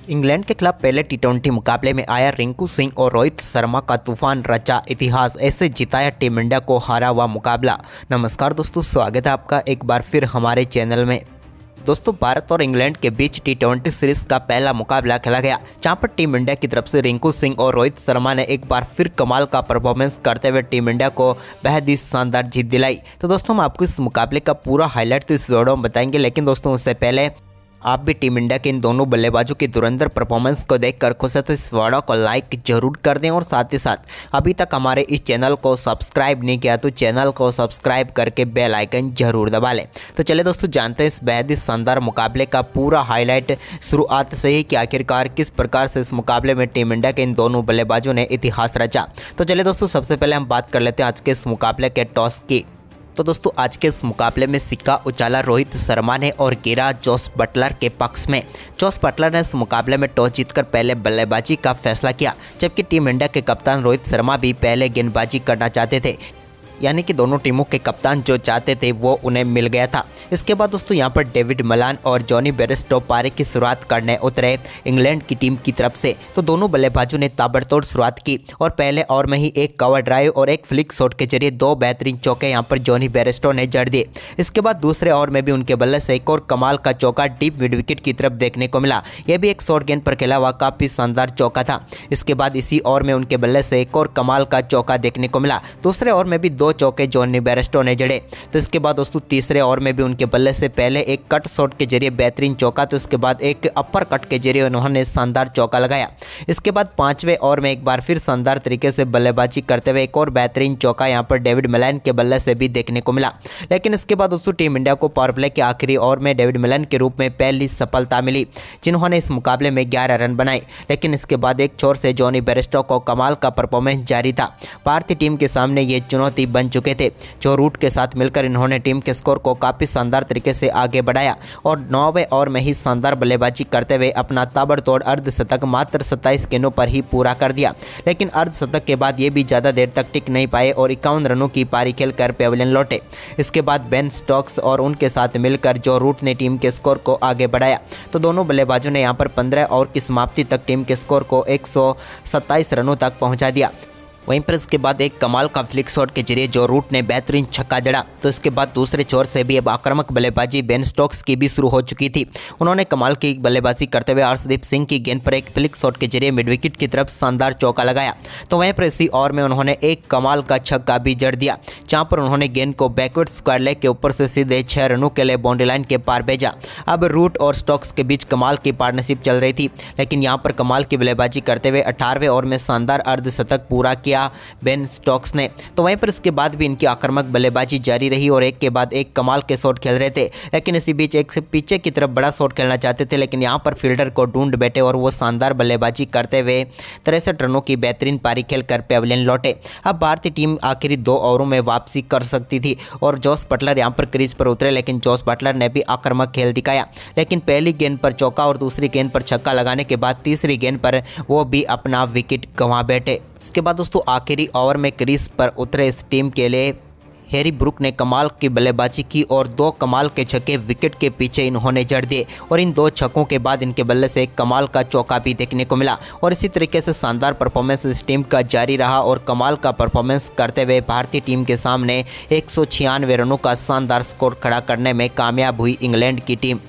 England के खिलाफ पहले टी20 मुकाबले में आया रिंकू सिंह और रोहित शर्मा का तूफान रचा इतिहास, ऐसे जिताया टीम इंडिया को हारा हुआ मुकाबला। नमस्कार दोस्तों, स्वागत है आपका एक बार फिर हमारे चैनल में। दोस्तों, भारत और इंग्लैंड के बीच टी20 सीरीज का पहला मुकाबला खेला गया, जहां पर टीम इंडिया की तरफ से रिंकू सिंह और रोहित शर्मा ने एक बार फिर कमाल का परफॉर्मेंस करते हुए टीम इंडिया को बेहद ही शानदार जीत दिलाई। तो दोस्तों, हम आपको इस मुकाबले का पूरा हाईलाइट तो इस वीडियो में बताएंगे, लेकिन दोस्तों उससे पहले आप भी टीम इंडिया के इन दोनों बल्लेबाजों की धुरंधर परफॉर्मेंस को देखकर खुश है तो इस वीडियो को लाइक जरूर कर दें और साथ ही साथ अभी तक हमारे इस चैनल को सब्सक्राइब नहीं किया तो चैनल को सब्सक्राइब करके बेल आइकन जरूर दबा लें। तो चलिए दोस्तों, जानते हैं इस बेहद ही शानदार मुकाबले का पूरा हाईलाइट शुरुआत से ही कि आखिरकार किस प्रकार से इस मुकाबले में टीम इंडिया के इन दोनों बल्लेबाजों ने इतिहास रचा। तो चलिए दोस्तों, सबसे पहले हम बात कर लेते हैं आज के इस मुकाबले के टॉस की। तो दोस्तों, आज के इस मुकाबले में सिक्का उछाला रोहित शर्मा ने और गिरा जोस बटलर के पक्ष में। जोस बटलर ने इस मुकाबले में टॉस जीतकर पहले बल्लेबाजी का फैसला किया, जबकि टीम इंडिया के कप्तान रोहित शर्मा भी पहले गेंदबाजी करना चाहते थे, यानी कि दोनों टीमों के कप्तान जो चाहते थे वो उन्हें मिल गया था। इसके बाद दोस्तों यहाँ पर डेविड मलान और जॉनी बेयरस्टो पारी की शुरुआत करने उतरे इंग्लैंड की टीम की तरफ से। तो दोनों बल्लेबाजों ने ताबड़तोड़ शुरुआत की और पहले ओवर में ही एक कवर ड्राइव और एक फ्लिक शॉट के जरिए दो बेहतरीन चौके यहाँ पर जॉनी बेयरस्टो ने जड़ दिए। इसके बाद दूसरे ओवर में भी उनके बल्ले से एक और कमाल का चौका डीप मिड विकेट की तरफ देखने को मिला। यह भी एक शॉर्ट गेंद पर खेला हुआ काफ़ी शानदार चौका था। इसके बाद इसी ओवर में उनके बल्ले से एक और कमाल का चौका देखने को मिला। दूसरे ओवर में भी दो चौके जॉनी बेयरस्टो ने जड़े। तो इसके बाद दोस्तों तीसरे ओवर में भी उनके बल्ले से पहले एक कट शॉट के जरिए बेहतरीन चौका, तो इसके बाद एक अपर कट के जरिए उन्होंने शानदार चौका लगाया। इसके बाद पांचवें ओवर में एक बार फिर शानदार तरीके से बल्लेबाजी करते हुए एक और बेहतरीन चौका यहां पर डेविड मलान के बल्ले से भी देखने को मिला। लेकिन इसके बाद दोस्तों टीम इंडिया को पावर प्ले के आखिरी ओवर में डेविड मलान के रूप में पहली सफलता मिली, जिन्होंने इस मुकाबले में 11 रन बनाए। लेकिन इसके बाद एक छोर से जॉनी बेयरस्टो को कमाल का परफॉर्मेंस जारी था। भारतीय टीम के सामने ये चुनौती बन चुके थे। जो रूट के साथ मिलकर इन्होंने टीम के स्कोर को काफ़ी शानदार तरीके से आगे बढ़ाया और 9वें ओवर में ही शानदार बल्लेबाजी करते हुए अपना ताबड़तोड़ अर्धशतक मात्र 27 गेंदों पर ही पूरा कर दिया। लेकिन अर्धशतक के बाद ये भी ज़्यादा देर तक टिक नहीं पाए और 51 रनों की पारी खेलकर पेविलियन लौटे। इसके बाद बेन स्टोक्स और उनके साथ मिलकर जो रूट ने टीम के स्कोर को आगे बढ़ाया। तो दोनों बल्लेबाजों ने यहाँ पर 15 ओवर की समाप्ति तक टीम के स्कोर को 127 रनों तक पहुँचा दिया। वहीं पर इसके बाद एक कमाल का फ्लिक शॉट के जरिए जो रूट ने बेहतरीन छक्का जड़ा। तो इसके बाद दूसरे छोर से भी अब आक्रामक बल्लेबाजी बेन स्टोक्स की भी शुरू हो चुकी थी। उन्होंने कमाल की बल्लेबाजी करते हुए हर्षदीप सिंह की गेंद पर एक फ्लिक शॉट के जरिए मिड विकेट की तरफ शानदार चौका लगाया। तो वहीं पर इसी ओवर में उन्होंने एक कमाल का छक्का भी जड़ दिया, जहां पर उन्होंने गेंद को बैकवर्ड स्क्वायर लेग के ऊपर से सीधे 6 रनों के लिए बाउंड्री लाइन के पार भेजा। अब रूट और स्टोक्स के बीच कमाल की पार्टनरशिप चल रही थी, लेकिन यहाँ पर कमाल की बल्लेबाजी करते हुए 18वें ओवर में शानदार अर्धशतक पूरा किया बेन स्टोक्स ने। तो वहीं पर इसके बाद भी इनकी आक्रामक बल्लेबाजी जारी रही और एक के बाद एक कमाल के शॉट खेल रहे थे। लेकिन इसी बीच एक से पीछे की तरफ बड़ा शॉट खेलना चाहते थे, लेकिन यहाँ पर फील्डर को ढूंढ बैठे और वो शानदार बल्लेबाजी करते हुए 63 रनों की बेहतरीन पारी खेलकर पेविलियन लौटे। अब भारतीय टीम आखिरी 2 ओवरों में वापसी कर सकती थी और जोस बटलर यहाँ पर क्रीज पर उतरे, लेकिन जोस बटलर ने भी आक्रामक खेल दिखाया। लेकिन पहली गेंद पर चौका और दूसरी गेंद पर छक्का लगाने के बाद तीसरी गेंद पर वो भी अपना विकेट गंवा बैठे। इसके बाद दोस्तों आखिरी ओवर में क्रीज पर उतरे इस टीम के लिए हैरी ब्रूक ने कमाल की बल्लेबाजी की और 2 कमाल के छक्के विकेट के पीछे इन्होंने जड़ दिए और इन 2 छक्कों के बाद इनके बल्ले से एक कमाल का चौका भी देखने को मिला। और इसी तरीके से शानदार परफॉर्मेंस इस टीम का जारी रहा और कमाल का परफॉर्मेंस करते हुए भारतीय टीम के सामने 196 रनों का शानदार स्कोर खड़ा करने में कामयाब हुई इंग्लैंड की टीम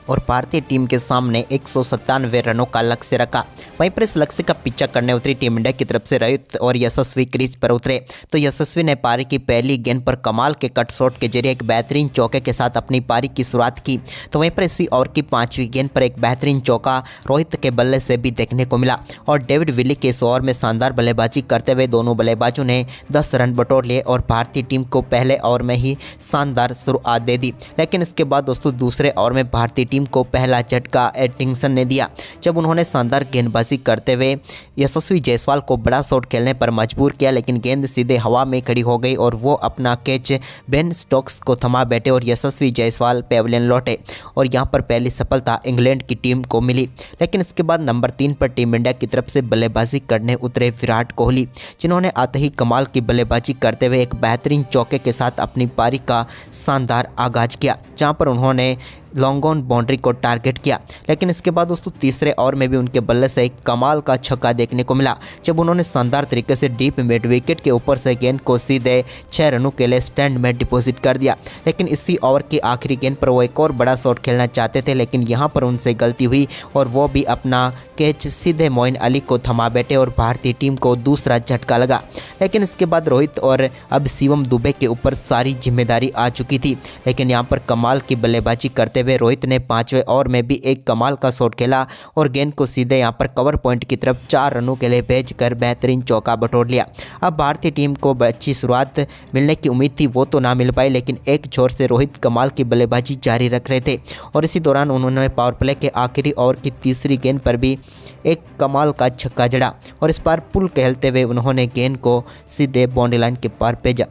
और भारतीय टीम के सामने 197 रनों का लक्ष्य रखा। वहीं पर इस लक्ष्य का पीछा करने उतरी टीम इंडिया की तरफ से रोहित और यशस्वी क्रीज पर उतरे। तो यशस्वी ने पारी की पहली गेंद पर कमाल के कट शॉट के जरिए एक बेहतरीन चौके के साथ अपनी पारी की शुरुआत की। तो वहीं पर इसी ओवर की 5वीं गेंद पर एक बेहतरीन चौका रोहित के बल्ले से भी देखने को मिला और डेविड विली के इस ओवर में शानदार बल्लेबाजी करते हुए दोनों बल्लेबाजों ने 10 रन बटोर लिए और भारतीय टीम को पहले ओवर में ही शानदार शुरुआत दे दी। लेकिन इसके बाद दोस्तों दूसरे ओवर में भारतीय टीम को पहला झटका एडिंगसन ने दिया, जब उन्होंने शानदार गेंदबाजी करते हुए यशस्वी जायसवाल को बड़ा शॉट खेलने पर मजबूर किया, लेकिन गेंद सीधे हवा में खड़ी हो गई और वो अपना कैच बेन स्टोक्स को थमा बैठे और यशस्वी जायसवाल पेविलियन लौटे और यहां पर पहली सफलता इंग्लैंड की टीम को मिली। लेकिन इसके बाद नंबर 3 पर टीम इंडिया की तरफ से बल्लेबाजी करने उतरे विराट कोहली, जिन्होंने आते ही कमाल की बल्लेबाजी करते हुए एक बेहतरीन चौके के साथ अपनी पारी का शानदार आगाज किया, जहां पर उन्होंने लॉन्ग ऑन बाउंड्री को टारगेट किया। लेकिन इसके बाद दोस्तों तीसरे ओवर में भी उनके बल्ले से एक कमाल का छक्का देखने को मिला, जब उन्होंने शानदार तरीके से डीप मिड विकेट के ऊपर से गेंद को सीधे 6 रनों के लिए स्टैंड में डिपॉजिट कर दिया। लेकिन इसी ओवर की आखिरी गेंद पर वो एक और बड़ा शॉट खेलना चाहते थे, लेकिन यहाँ पर उनसे गलती हुई और वो भी अपना कैच सीधे मोइन अली को थमा बैठे और भारतीय टीम को दूसरा झटका लगा। लेकिन इसके बाद रोहित और अब शिवम दुबे के ऊपर सारी जिम्मेदारी आ चुकी थी। लेकिन यहाँ पर कमाल की बल्लेबाजी करते हुए रोहित ने 5वें ओवर में भी एक कमाल का शॉट खेला और गेंद को सीधे यहाँ पर कवर पॉइंट की तरफ 4 रनों के लिए भेजकर बेहतरीन चौका बटोर लिया। अब भारतीय टीम को अच्छी शुरुआत मिलने की उम्मीद थी, वो तो ना मिल पाई, लेकिन एक छोर से रोहित कमाल की बल्लेबाजी जारी रख रहे थे और इसी दौरान उन्होंने पावर प्ले के आखिरी ओवर की तीसरी गेंद पर भी एक कमाल का छक्का जड़ा और इस बार पुल कहलते हुए उन्होंने गेंद को सीधे बाउंड्री लाइन के पार भेजा।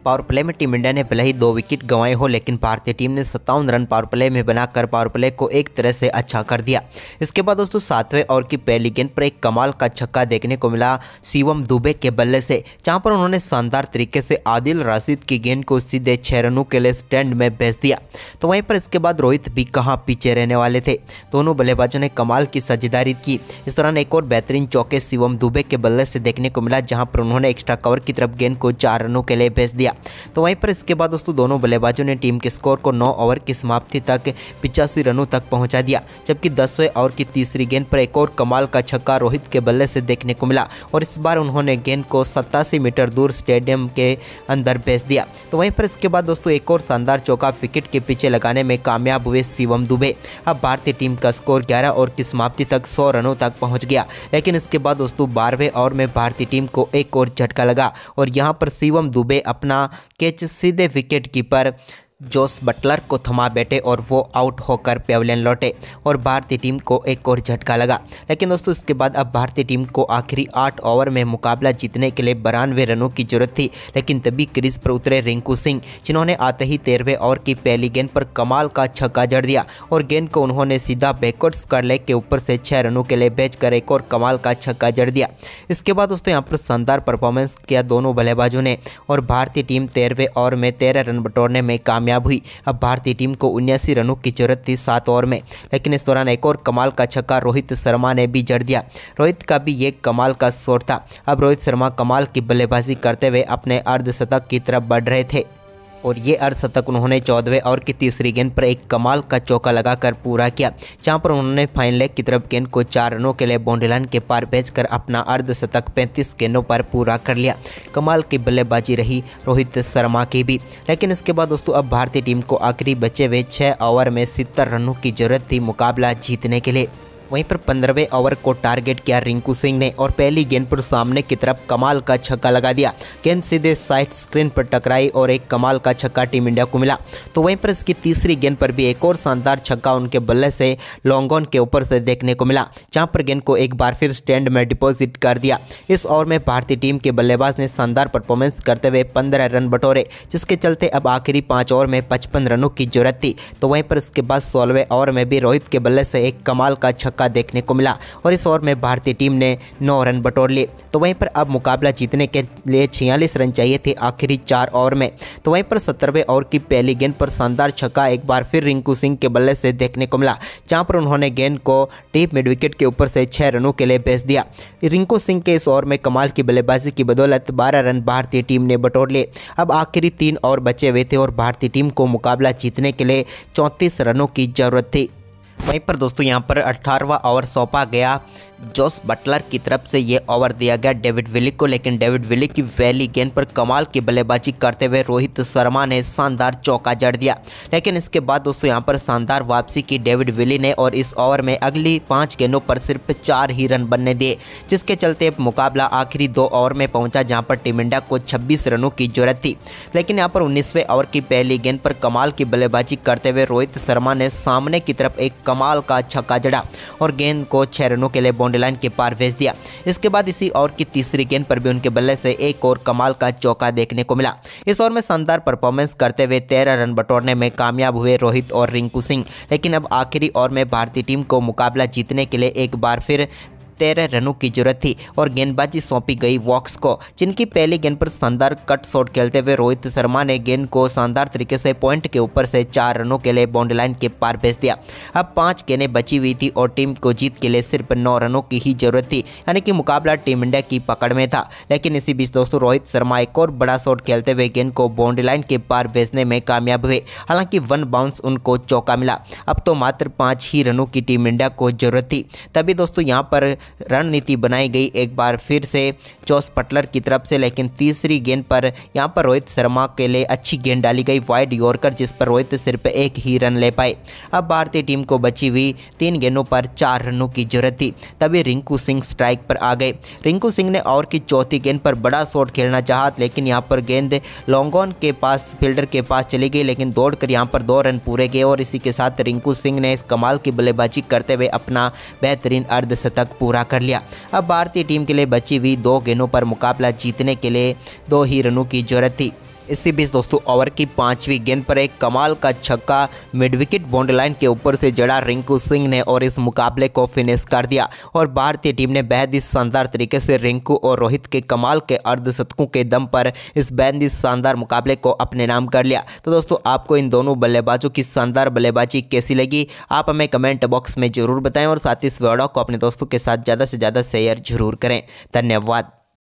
पावर प्ले में टीम इंडिया ने भले ही 2 विकेट गंवाए हो, लेकिन भारतीय टीम ने 57 रन पावर प्ले में बनाकर पावर प्ले को एक तरह से अच्छा कर दिया। इसके बाद दोस्तों 7वें ओवर की पहली गेंद पर एक कमाल का छक्का देखने को मिला शिवम दुबे के बल्ले से, जहां पर उन्होंने शानदार तरीके से आदिल राशिद की गेंद को सीधे 6 रनों के लिए स्टैंड में भेज दिया। तो वहीं पर इसके बाद रोहित भी कहां पीछे रहने वाले थे, दोनों बल्लेबाजों ने कमाल की साझेदारी की। इस दौरान एक और बेहतरीन चौके शिवम दुबे के बल्ले से देखने को मिला, जहां पर उन्होंने एक्स्ट्रा कवर की तरफ गेंद को 4 रनों के लिए भेज दिया। तो वहीं पर इसके बाद दोस्तों दोनों बल्लेबाजों ने टीम के स्कोर को 9 ओवर की समाप्ति तक 85 रनों तक पहुंचा दिया, जबकि 10वें ओवर की तीसरी गेंद पर एक और कमाल का छक्का रोहित के बल्ले से देखने को मिला और इस बार उन्होंने गेंद को 87 मीटर दूर स्टेडियम के अंदर भेज दिया। तो वहीं पर इसके बाद दोस्तों एक और शानदार चौका विकेट के पीछे लगाने में कामयाब हुए शिवम दुबे। अब भारतीय टीम का स्कोर 11 ओवर की समाप्ति तक 100 रनों तक पहुँच गया। लेकिन इसके बाद दोस्तों 12वें ओवर में भारतीय टीम को एक और झटका लगा और यहाँ पर शिवम दुबे अपना कैच सीधे विकेट कीपर जोस बटलर को थमा बैठे और वो आउट होकर पेविलियन लौटे और भारतीय टीम को एक और झटका लगा। लेकिन दोस्तों इसके बाद अब भारतीय टीम को आखिरी 8 ओवर में मुकाबला जीतने के लिए 92 रनों की जरूरत थी। लेकिन तभी क्रीज पर उतरे रिंकू सिंह, जिन्होंने आते ही 13वें ओवर की पहली गेंद पर कमाल का छक्का जड़ दिया और गेंद को उन्होंने सीधा बैकवर्ड्स कर लेग के ऊपर से 6 रनों के लिए भेजकर एक और कमाल का छक्का जड़ दिया। इसके बाद दोस्तों यहाँ पर शानदार परफॉर्मेंस किया दोनों बल्लेबाजों ने और भारतीय टीम 13वें ओवर में 13 रन बटोरने में कामयाब हुई। अब भारतीय टीम को 79 रनों की जरूरत थी 7 ओवर में। लेकिन इस दौरान एक और कमाल का छक्का रोहित शर्मा ने भी जड़ दिया। रोहित का भी ये कमाल का शॉट था। अब रोहित शर्मा कमाल की बल्लेबाजी करते हुए अपने अर्धशतक की तरफ बढ़ रहे थे और ये अर्धशतक उन्होंने 14वें ओवर की तीसरी गेंद पर एक कमाल का चौका लगाकर पूरा किया, जहां पर उन्होंने फाइन लेग की तरफ गेंद को 4 रनों के लिए बाउंड्री लाइन के पार भेजकर अपना अर्धशतक 35 गेंदों पर पूरा कर लिया। कमाल की बल्लेबाजी रही रोहित शर्मा की भी। लेकिन इसके बाद दोस्तों अब भारतीय टीम को आखिरी बचे हुए 6 ओवर में 70 रनों की जरूरत थी मुकाबला जीतने के लिए। वहीं पर 15वें ओवर को टारगेट किया रिंकू सिंह ने और पहली गेंद पर सामने की तरफ कमाल का छक्का लगा दिया। गेंद सीधे साइड स्क्रीन पर टकराई और एक कमाल का छक्का टीम इंडिया को मिला। तो वहीं पर इसकी तीसरी गेंद पर भी एक और शानदार छक्का उनके बल्ले से लॉन्ग ऑन के ऊपर से देखने को मिला, जहां पर गेंद को एक बार फिर स्टैंड में डिपॉजिट कर दिया। इस ओवर में भारतीय टीम के बल्लेबाज ने शानदार परफॉर्मेंस करते हुए 15 रन बटोरे, जिसके चलते अब आखिरी 5 ओवर में 55 रनों की जरूरत थी। तो वहीं पर इसके बाद 16वें ओवर में भी रोहित के बल्ले से एक कमाल का छक्का देखने को मिला और इस ओवर में भारतीय टीम ने 9 रन बटोर लिए। तो वहीं पर अब मुकाबला जीतने के लिए 46 रन चाहिए थे आखिरी 4 ओवर में। तो वहीं पर 17वें ओवर की पहली गेंद पर शानदार छक्का एक बार फिर रिंकू सिंह के बल्ले से देखने को मिला, जहां पर उन्होंने गेंद को डीप मिड विकेट के ऊपर से 6 रनों के लिए भेज दिया। रिंकू सिंह के इस ओवर में कमाल की बल्लेबाजी की बदौलत 12 रन भारतीय टीम ने बटोर लिए। अब आखिरी 3 ओवर बचे हुए थे और भारतीय टीम को मुकाबला जीतने के लिए 34 रनों की जरूरत थी। वहीं पर दोस्तों यहाँ पर 18वां ओवर सौंपा गया जोस बटलर की तरफ से। ये ओवर दिया गया डेविड विली को, लेकिन डेविड विली की पहली गेंद पर कमाल की बल्लेबाजी करते हुए रोहित शर्मा ने शानदार चौका जड़ दिया। लेकिन इसके बाद दोस्तों यहाँ पर शानदार वापसी की डेविड विली ने और इस ओवर में अगली 5 गेंदों पर सिर्फ 4 ही रन बनने दिए, जिसके चलते मुकाबला आखिरी 2 ओवर में पहुंचा, जहां पर टीम इंडिया को 26 रनों की जरूरत थी। लेकिन यहाँ पर 19वें ओवर की पहली गेंद पर कमाल की बल्लेबाजी करते हुए रोहित शर्मा ने सामने की तरफ एक कमाल का छक्का जड़ा और गेंद को 6 रनों के लिए बाउंड्री लाइन के पार भेज दिया। इसके बाद इसी ओवर की तीसरी गेंद पर भी उनके बल्ले से एक और कमाल का चौका देखने को मिला। इस ओवर में शानदार परफॉर्मेंस करते हुए 13 रन बटोरने में कामयाब हुए रोहित और रिंकू सिंह। लेकिन अब आखिरी ओवर में भारतीय टीम को मुकाबला जीतने के लिए एक बार फिर 13 रनों की जरूरत थी और गेंदबाजी सौंपी गई वॉक्स को, जिनकी पहली गेंद पर शानदार कट शॉट खेलते हुए रोहित शर्मा ने गेंद को शानदार तरीके से पॉइंट के ऊपर से 4 रनों के लिए बाउंड्री लाइन के पार भेज दिया। अब 5 गेंदें बची हुई थी और टीम को जीत के लिए सिर्फ 9 रनों की ही जरूरत थी, यानी कि मुकाबला टीम इंडिया की पकड़ में था। लेकिन इसी बीच दोस्तों रोहित शर्मा एक और बड़ा शॉट खेलते हुए गेंद को बाउंड्री लाइन के पार भेजने में कामयाब हुए। हालांकि 1 बाउंस उनको चौका मिला। अब तो मात्र 5 ही रनों की टीम इंडिया को जरूरत थी। तभी दोस्तों यहां पर रणनीति बनाई गई एक बार फिर से जोस बटलर की तरफ से, लेकिन तीसरी गेंद पर यहां पर रोहित शर्मा के लिए अच्छी गेंद डाली गई वाइड यॉर्कर, जिस पर रोहित सिर्फ 1 ही रन ले पाए। अब भारतीय टीम को बची हुई 3 गेंदों पर 4 रनों की जरूरत थी। तभी रिंकू सिंह स्ट्राइक पर आ गए। रिंकू सिंह ने ओवर की चौथी गेंद पर बड़ा शॉट खेलना चाहा, लेकिन यहां पर गेंद लॉन्ग ऑन के पास फील्डर के पास चली गई, लेकिन दौड़कर यहां पर 2 रन पूरे गए और इसी के साथ रिंकू सिंह ने इस कमाल की बल्लेबाजी करते हुए अपना बेहतरीन अर्धशतक पूरा कर लिया। अब भारतीय टीम के लिए बची हुई 2 गेंदों पर मुकाबला जीतने के लिए 2 ही रनों की जरूरत थी। इसी बीच दोस्तों ओवर की 5वीं गेंद पर एक कमाल का छक्का मिड विकेट बाउंड्री लाइन के ऊपर से जड़ा रिंकू सिंह ने और इस मुकाबले को फिनिश कर दिया। और भारतीय टीम ने बेहद ही शानदार तरीके से रिंकू और रोहित के कमाल के अर्धशतकों के दम पर इस बेहद ही शानदार मुकाबले को अपने नाम कर लिया। तो दोस्तों आपको इन दोनों बल्लेबाजों की शानदार बल्लेबाजी कैसी लगी, आप हमें कमेंट बॉक्स में जरूर बताएं और साथ ही इस वीडियो को अपने दोस्तों के साथ ज़्यादा से ज़्यादा शेयर जरूर करें। धन्यवाद।